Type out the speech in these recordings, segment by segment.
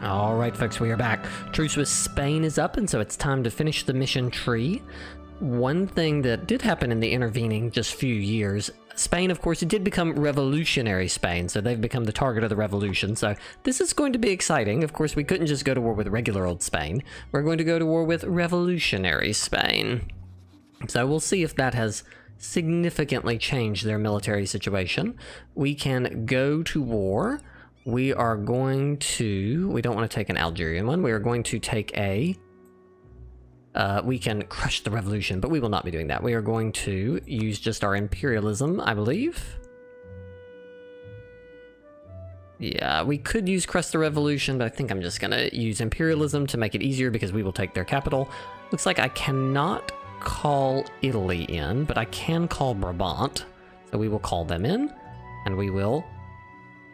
Alright folks, we are back. Truce with Spain is up, and so it's time to finish the mission tree. One thing that did happen in the intervening just few years, Spain, of course, it did become revolutionary Spain, so they've become the target of the revolution, so this is going to be exciting. Of course, we couldn't just go to war with regular old Spain. We're going to go to war with revolutionary Spain. So we'll see if that has significantly changed their military situation. We can go to war. We are going to... we don't want to take an Algerian one. We are going to take a... we can crush the revolution, but we will not be doing that. We are going to use just our imperialism, I believe. Yeah, we could use crush the revolution, but I think I'm just going to use imperialism to make it easier because we will take their capital. Looks like I cannot call Italy in, but I can call Brabant. So we will call them in, and we will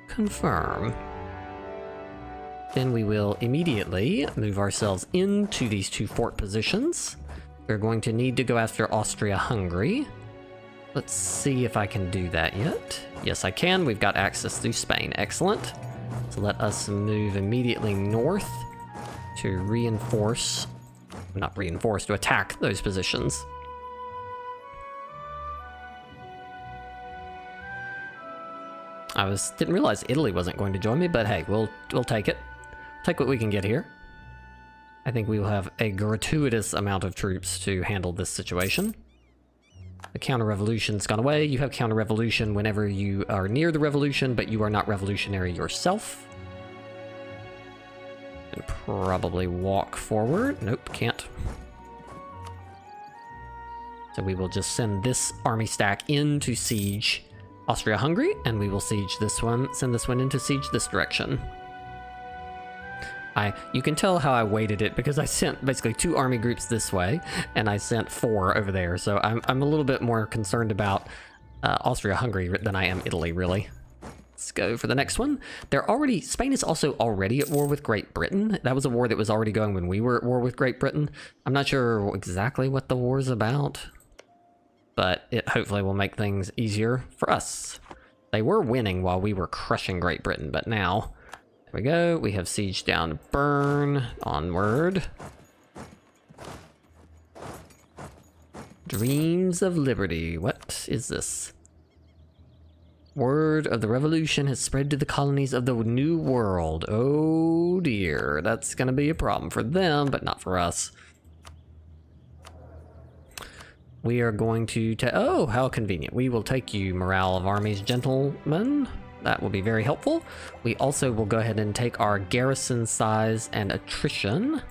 confirm. Then we will immediately move ourselves into these two fort positions. We're going to need to go after Austria-Hungary. Let's see if I can do that yet. Yes, I can. We've got access through Spain. Excellent. So let us move immediately north to reinforce... not reinforce, to attack those positions. Didn't realize Italy wasn't going to join me, but hey, we'll take it. Take what we can get here. I think we will have a gratuitous amount of troops to handle this situation. The counter-revolution's gone away. You have counter-revolution whenever you are near the revolution, but you are not revolutionary yourself. And probably walk forward. Nope, can't. So we will just send this army stack in to siege Austria-Hungary, and we will siege this one, send this one in to siege this direction. You can tell how I weighted it because I sent basically 2 army groups this way, and I sent 4 over there, so I'm a little bit more concerned about Austria-Hungary than I am Italy, really. Let's go for the next one. Spain is also already at war with Great Britain. That was a war that was already going when we were at war with Great Britain. I'm not sure exactly what the war's about, but it hopefully will make things easier for us. They were winning while we were crushing Great Britain, but now... there we go. We have siege down Bern. Onward. Dreams of Liberty. What is this? Word of the revolution has spread to the colonies of the New World. Oh dear. That's going to be a problem for them, but not for us. We are going to oh, how convenient. We will take you, morale of armies, gentlemen. That will be very helpful. We also will go ahead and take our garrison size and attrition.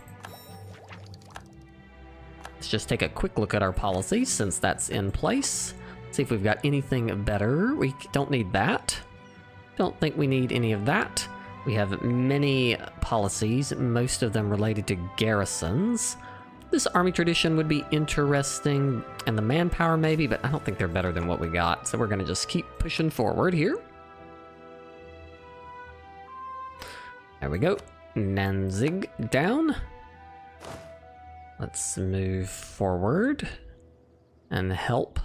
Let's just take a quick look at our policy since that's in place. See if we've got anything better. We don't need that. Don't think we need any of that. We have many policies, most of them related to garrisons. This army tradition would be interesting, and the manpower maybe, but I don't think they're better than what we got. So we're going to just keep pushing forward here. There we go. Nanzig down. Let's move forward and help.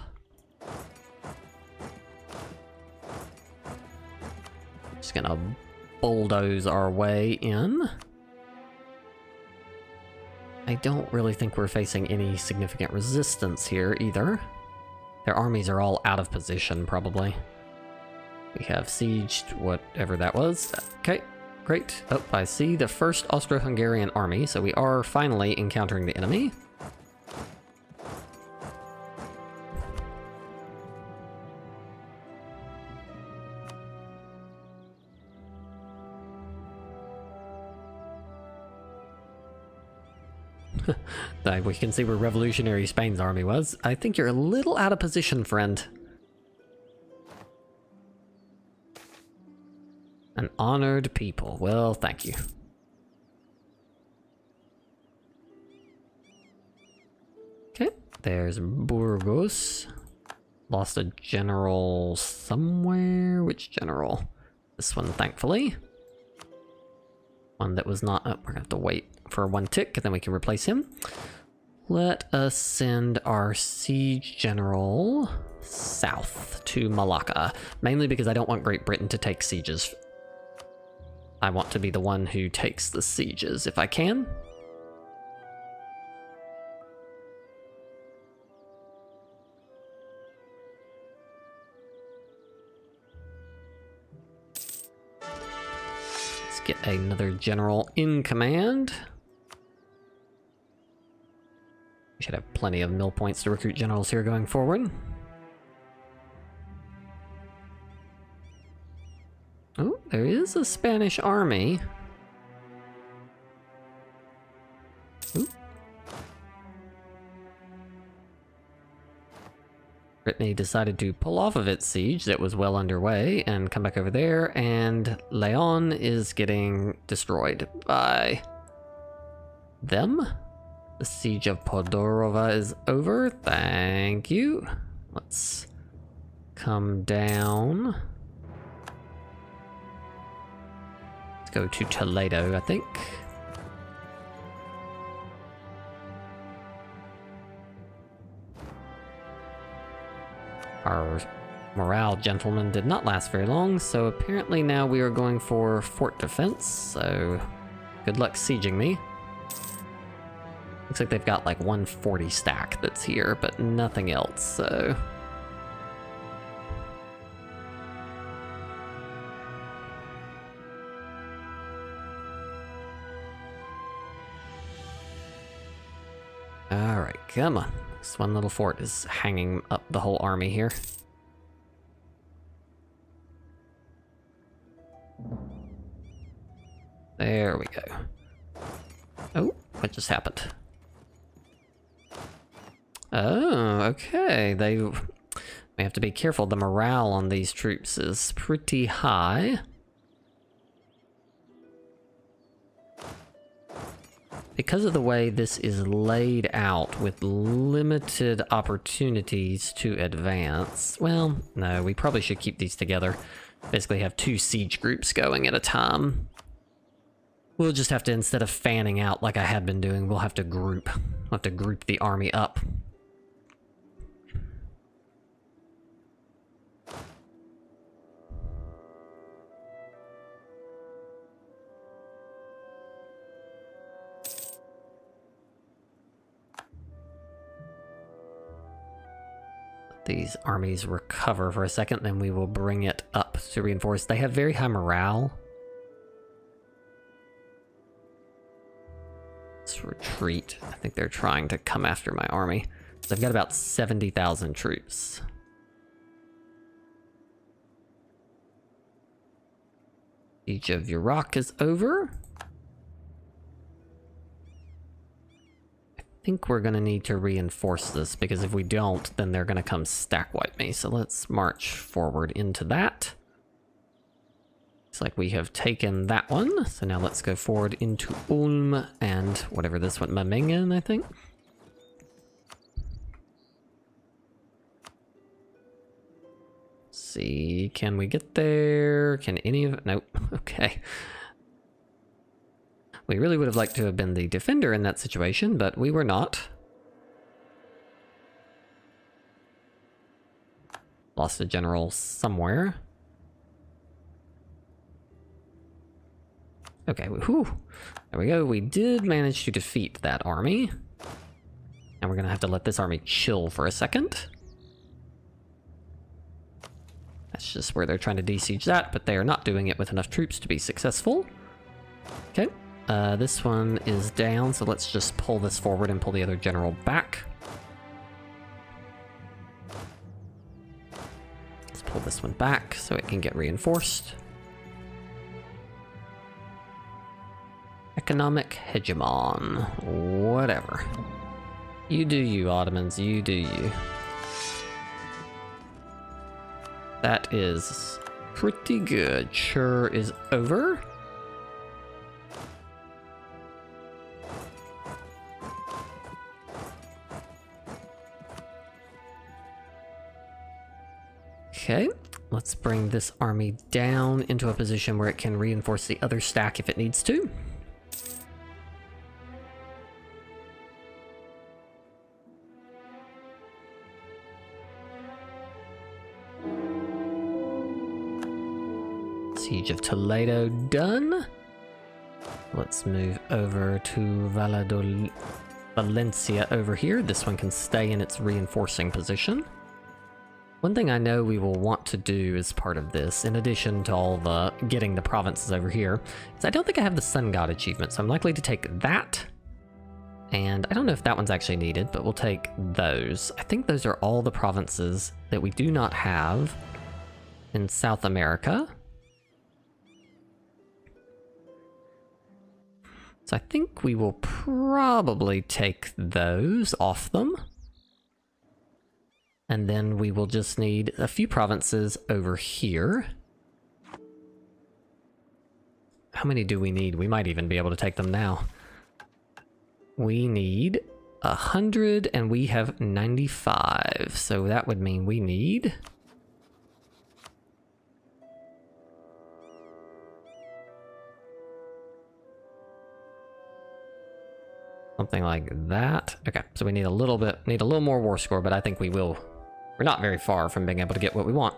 Just gonna bulldoze our way in. I don't really think we're facing any significant resistance here either. Their armies are all out of position, probably. We have sieged whatever that was. Okay. Great. Oh, I see the first Austro-Hungarian army, so we are finally encountering the enemy. We can see where revolutionary Spain's army was. I think you're a little out of position, friend. An honored people. Well, thank you. Okay, there's Burgos. Lost a general somewhere. Which general? This one, thankfully. One that was not... oh, we're gonna have to wait for 1 tick, and then we can replace him. Let us send our siege general south to Malacca. Mainly because I don't want Great Britain to take sieges. I want to be the one who takes the sieges if I can. Let's get another general in command. We should have plenty of mill points to recruit generals here going forward. Oh, there is a Spanish army. Ooh. Brittany decided to pull off of its siege that was well underway and come back over there, and Leon is getting destroyed by them. The siege of Podorova is over. Thank you. Let's come down. Go to Toledo, I think. Our morale gentleman did not last very long, so apparently now we are going for fort defense, so good luck sieging me. Looks like they've got like 140 stack that's here, but nothing else, so... Alright, come on. This one little fort is hanging up the whole army here. There we go. Oh, what just happened? Oh, okay. We have to be careful. The morale on these troops is pretty high. Because of the way this is laid out with limited opportunities to advance, well, no, we probably should keep these together. Basically have 2 siege groups going at a time. We'll just have to, instead of fanning out like I had been doing, we'll have to group. We'll have to group the army up. These armies recover for a second, then we will bring it up to reinforce. They have very high morale. Let's retreat. I think they're trying to come after my army. They've got about 70,000 troops. Siege of Iraq is over. I think we're gonna need to reinforce this, because if we don't, then they're gonna come stack wipe me. So let's march forward into that. Looks like we have taken that one. So now let's go forward into Ulm and whatever this one, Memmingen, I think. See, can we get there? Can any of it? Nope. Okay. We really would have liked to have been the defender in that situation, but we were not. Lost a general somewhere. Okay, whew. There we go. We did manage to defeat that army. And we're gonna have to let this army chill for a second. That's just where they're trying to de-siege that, but they are not doing it with enough troops to be successful. Okay. This one is down, so let's just pull this forward and pull the other general back. Let's pull this one back so it can get reinforced. Economic hegemon. Whatever. You do you, Ottomans. You do you. That is pretty good. Sure is over. Okay, let's bring this army down into a position where it can reinforce the other stack if it needs to. Siege of Toledo done. Let's move over to Valencia over here. This one can stay in its reinforcing position. One thing I know we will want to do as part of this, in addition to all the getting the provinces over here, is I don't think I have the Sun God achievement, so I'm likely to take that. And I don't know if that one's actually needed, but we'll take those. I think those are all the provinces that we do not have in South America. So I think we will probably take those off them. And then we will just need a few provinces over here. How many do we need? We might even be able to take them now. We need 100 and we have 95. So that would mean we need... something like that. Okay, so we need a little more war score, but I think we will. We're not very far from being able to get what we want.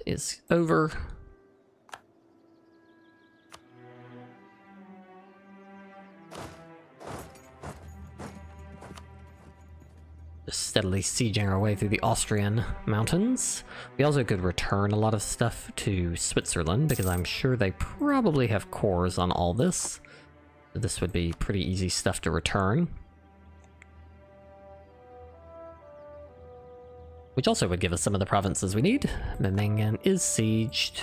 Is over. Just steadily sieging our way through the Austrian mountains. We also could return a lot of stuff to Switzerland, because I'm sure they probably have cores on all this. So this would be pretty easy stuff to return. Which also would give us some of the provinces we need. Memmingen is sieged.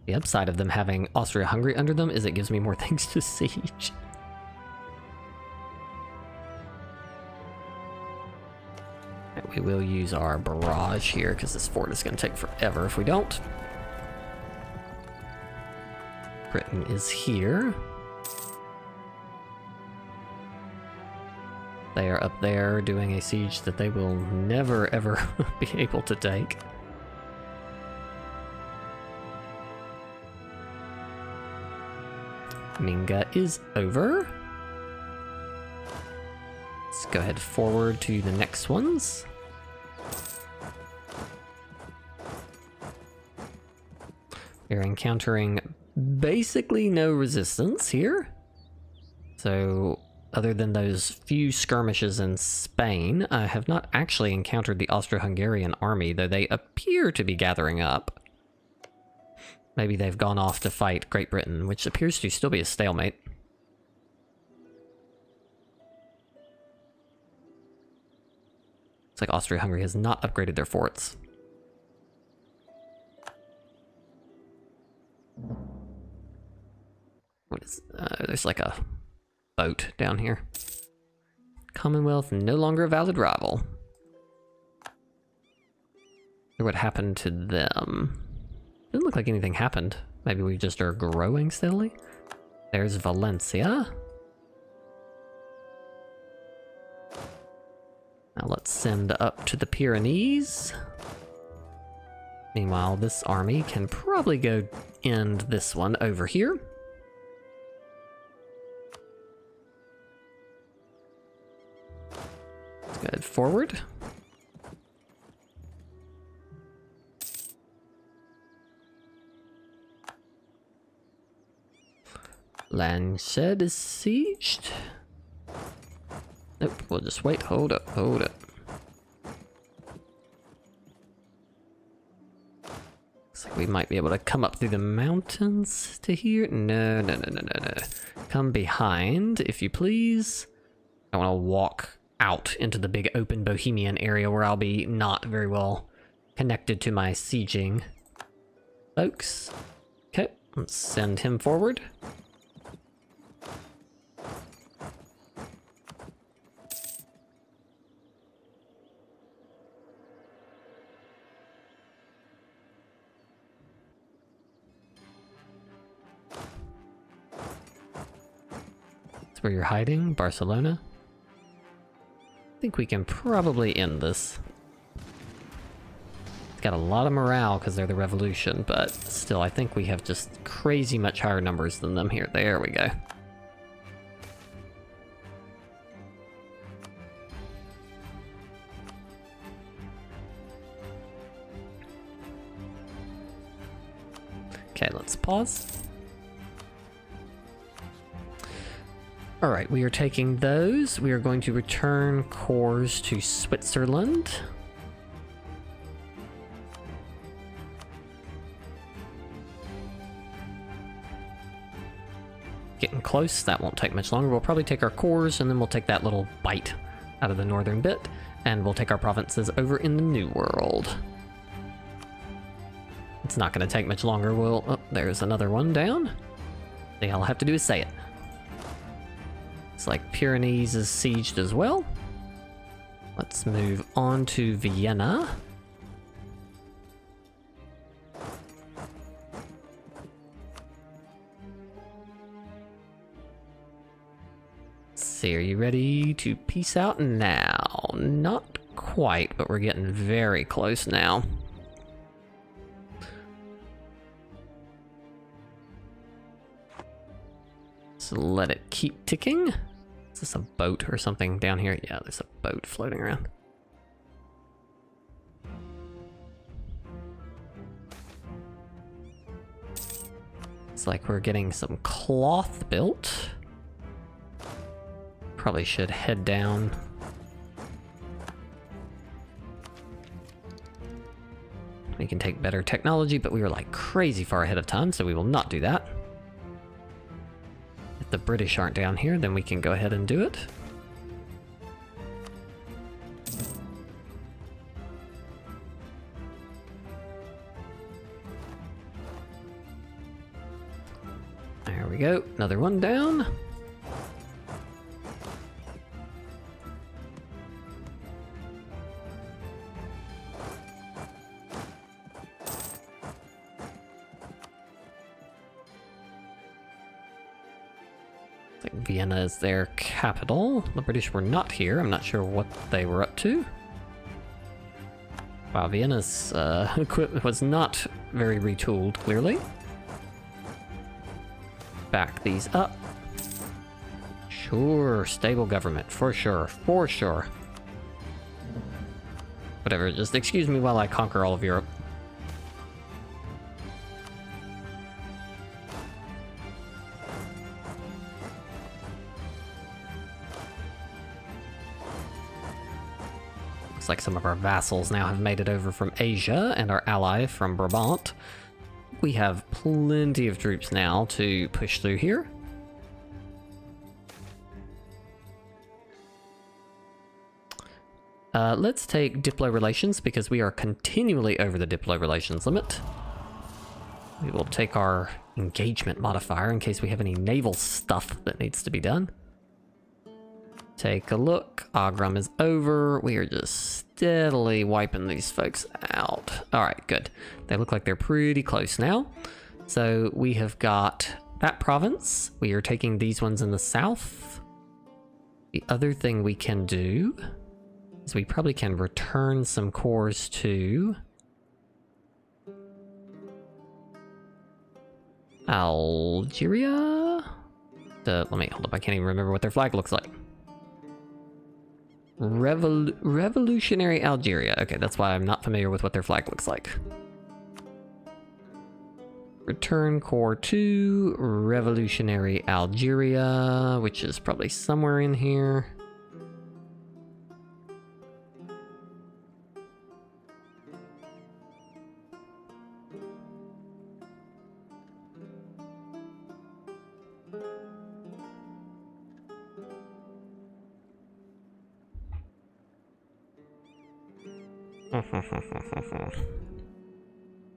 The upside of them having Austria-Hungary under them is it gives me more things to siege. We will use our barrage here, because this fort is going to take forever if we don't. Britain is here. They are up there doing a siege that they will never ever be able to take. Minga is over. Let's go ahead forward to the next ones. We're encountering basically no resistance here. So, other than those few skirmishes in Spain, I have not actually encountered the Austro-Hungarian army, though they appear to be gathering up. Maybe they've gone off to fight Great Britain, which appears to still be a stalemate. It's like Austria-Hungary has not upgraded their forts. What is... there's like a boat down here. Commonwealth, no longer a valid rival. I wonder what happened to them. Doesn't look like anything happened. Maybe we just are growing steadily. There's Valencia. Now let's send up to the Pyrenees. Meanwhile, this army can probably go end this one over here. Let's go ahead forward. Lancet is sieged. Nope, we'll just wait. Hold up, hold up. Looks like we might be able to come up through the mountains to here. No, no, no, no, no, no. Come behind, if you please. I want to walk out into the big open Bohemian area where I'll be not very well connected to my sieging folks. Okay, let's send him forward. That's where you're hiding, Barcelona. I think we can probably end this. It's got a lot of morale because they're the revolution, but still, I think we have just crazy much higher numbers than them here. There we go. Okay, let's pause. Alright, we are taking those. We are going to return cores to Switzerland. Getting close, that won't take much longer. We'll probably take our cores, and then we'll take that little bite out of the northern bit, and we'll take our provinces over in the New World. It's not going to take much longer. We'll... Oh, there's another one down. See, all I have to do is say it. It's like Pyrenees is sieged as well. Let's move on to Vienna. See, are you ready to peace out now? Not quite, but we're getting very close now. So let it keep ticking. Is this a boat or something down here? Yeah, there's a boat floating around. It's like we're getting some cloth built. Probably should head down. We can take better technology, but we were like crazy far ahead of time, so we will not do that. If the British aren't down here, then we can go ahead and do it. There we go, another one down. Vienna is their capital. The British were not here. I'm not sure what they were up to. Wow, Vienna's equipment was not very retooled, clearly. Back these up. Sure, stable government, for sure, for sure. Whatever, just excuse me while I conquer all of Europe. Looks like some of our vassals now have made it over from Asia, and our ally from Brabant. We have plenty of troops now to push through here. Let's take Diplo Relations, because we are continually over the Diplo Relations limit. We will take our engagement modifier in case we have any naval stuff that needs to be done. Take a look. Agram is over. We are just steadily wiping these folks out. Alright, good. They look like they're pretty close now. So we have got that province. We are taking these ones in the south. The other thing we can do is we probably can return some cores to Algeria? Let me hold up. I can't even remember what their flag looks like. Revolutionary Algeria. Okay, that's why I'm not familiar with what their flag looks like. Return core to Revolutionary Algeria, which is probably somewhere in here.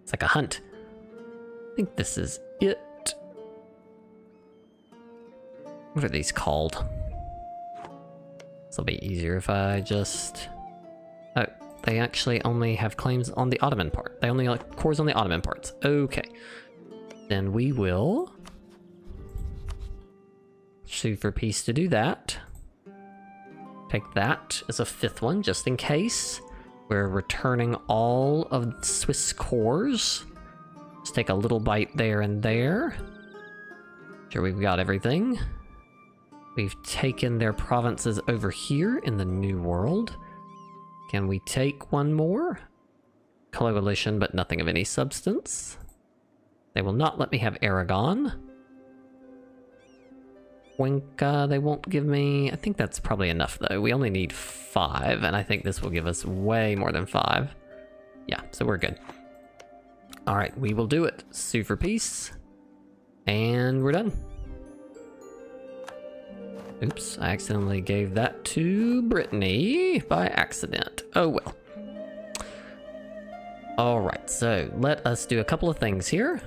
It's like a hunt. I think this is it. What are these called? This will be easier if I just... Oh, they actually only have claims on the Ottoman part. They only like cores on the Ottoman parts. Okay. Then we will sue for peace to do that. Take that as a fifth one, just in case. We're returning all of the Swiss cores. Let's take a little bite there and there. Sure, we've got everything. We've taken their provinces over here in the New World. Can we take one more? Coalition, but nothing of any substance. They will not let me have Aragon. Cuenca, they won't give me... I think that's probably enough, though. We only need 5, and I think this will give us way more than 5. Yeah, so we're good. Alright, we will do it. Sue for peace. And we're done. Oops, I accidentally gave that to Brittany by accident. Oh well. Alright, so let us do a couple of things here.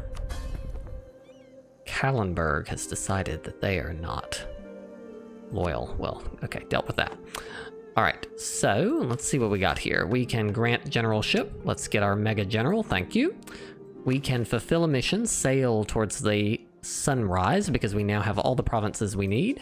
Kallenberg has decided that they are not loyal. Well, okay, dealt with that. Alright, so let's see what we got here. We can grant generalship. Let's get our mega general, thank you. We can fulfill a mission, sail towards the sunrise, because we now have all the provinces we need.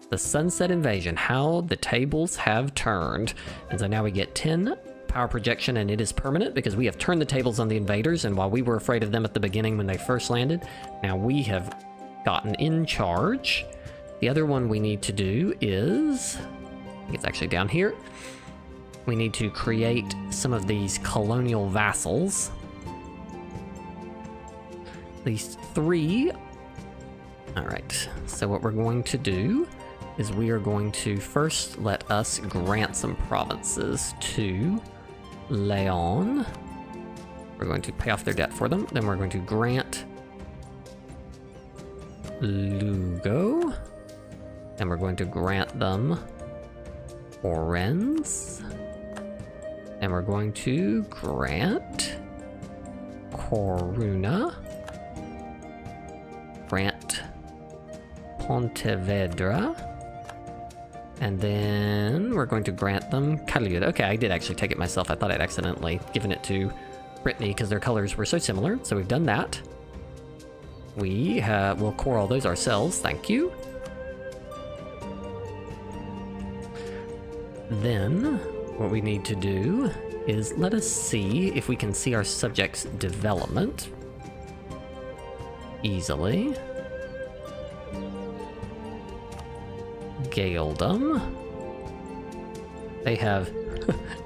The sunset invasion, how the tables have turned. And so now we get 10 power projection, and it is permanent because we have turned the tables on the invaders, and while we were afraid of them at the beginning when they first landed, now we have gotten in charge. The other one we need to do is, I think it's actually down here. We need to create some of these colonial vassals. At least 3. All right, so what we're going to do is we are going to first let us grant some provinces to Leon. We're going to pay off their debt for them. Then we're going to grant Lugo. And we're going to grant them Orenz. And we're going to grant Coruna. Grant Pontevedra. And then we're going to grant them Caluda. Okay, I did actually take it myself. I thought I'd accidentally given it to Brittany because their colors were so similar. So we've done that. We will core all those ourselves. Thank you. Then what we need to do is let us see if we can see our subjects' development easily. Gaeldom. They have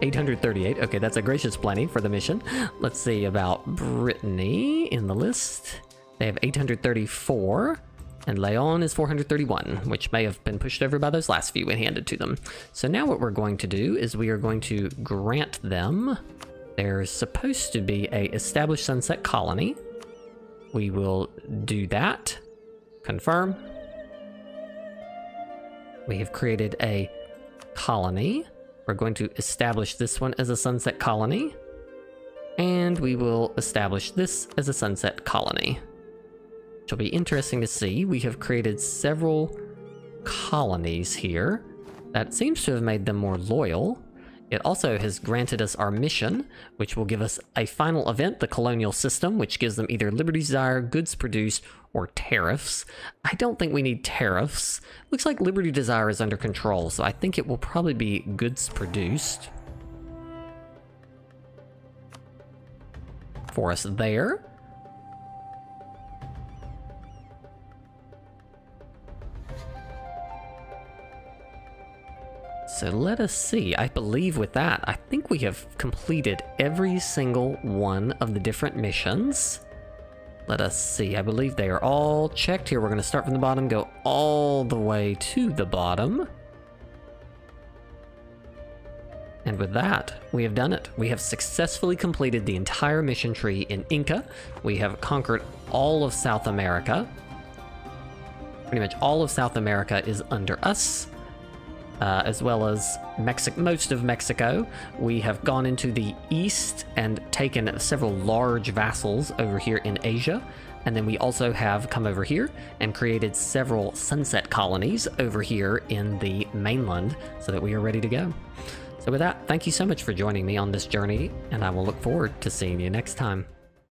838. Okay, that's a gracious plenty for the mission. Let's see about Brittany in the list. They have 834, and Leon is 431, which may have been pushed over by those last few we handed to them. So now what we're going to do is we are going to grant them. There's supposed to be a established sunset colony. We will do that. Confirm. We have created a colony. We're going to establish this one as a sunset colony. And we will establish this as a sunset colony. Which will be interesting to see. We have created several colonies here. That seems to have made them more loyal. It also has granted us our mission, which will give us a final event, the colonial system, which gives them either liberty desire, goods produced, or tariffs. I don't think we need tariffs. Looks like liberty desire is under control, so I think it will probably be goods produced for us there. So let us see. I believe with that, I think we have completed every single one of the different missions. Let us see. I believe they are all checked here. We're going to start from the bottom, go all the way to the bottom. And with that, we have done it. We have successfully completed the entire mission tree in Inca. We have conquered all of South America. Pretty much all of South America is under us. As well as most of Mexico. We have gone into the east and taken several large vassals over here in Asia. And then we also have come over here and created several sunset colonies over here in the mainland so that we are ready to go. So with that, thank you so much for joining me on this journey, and I will look forward to seeing you next time.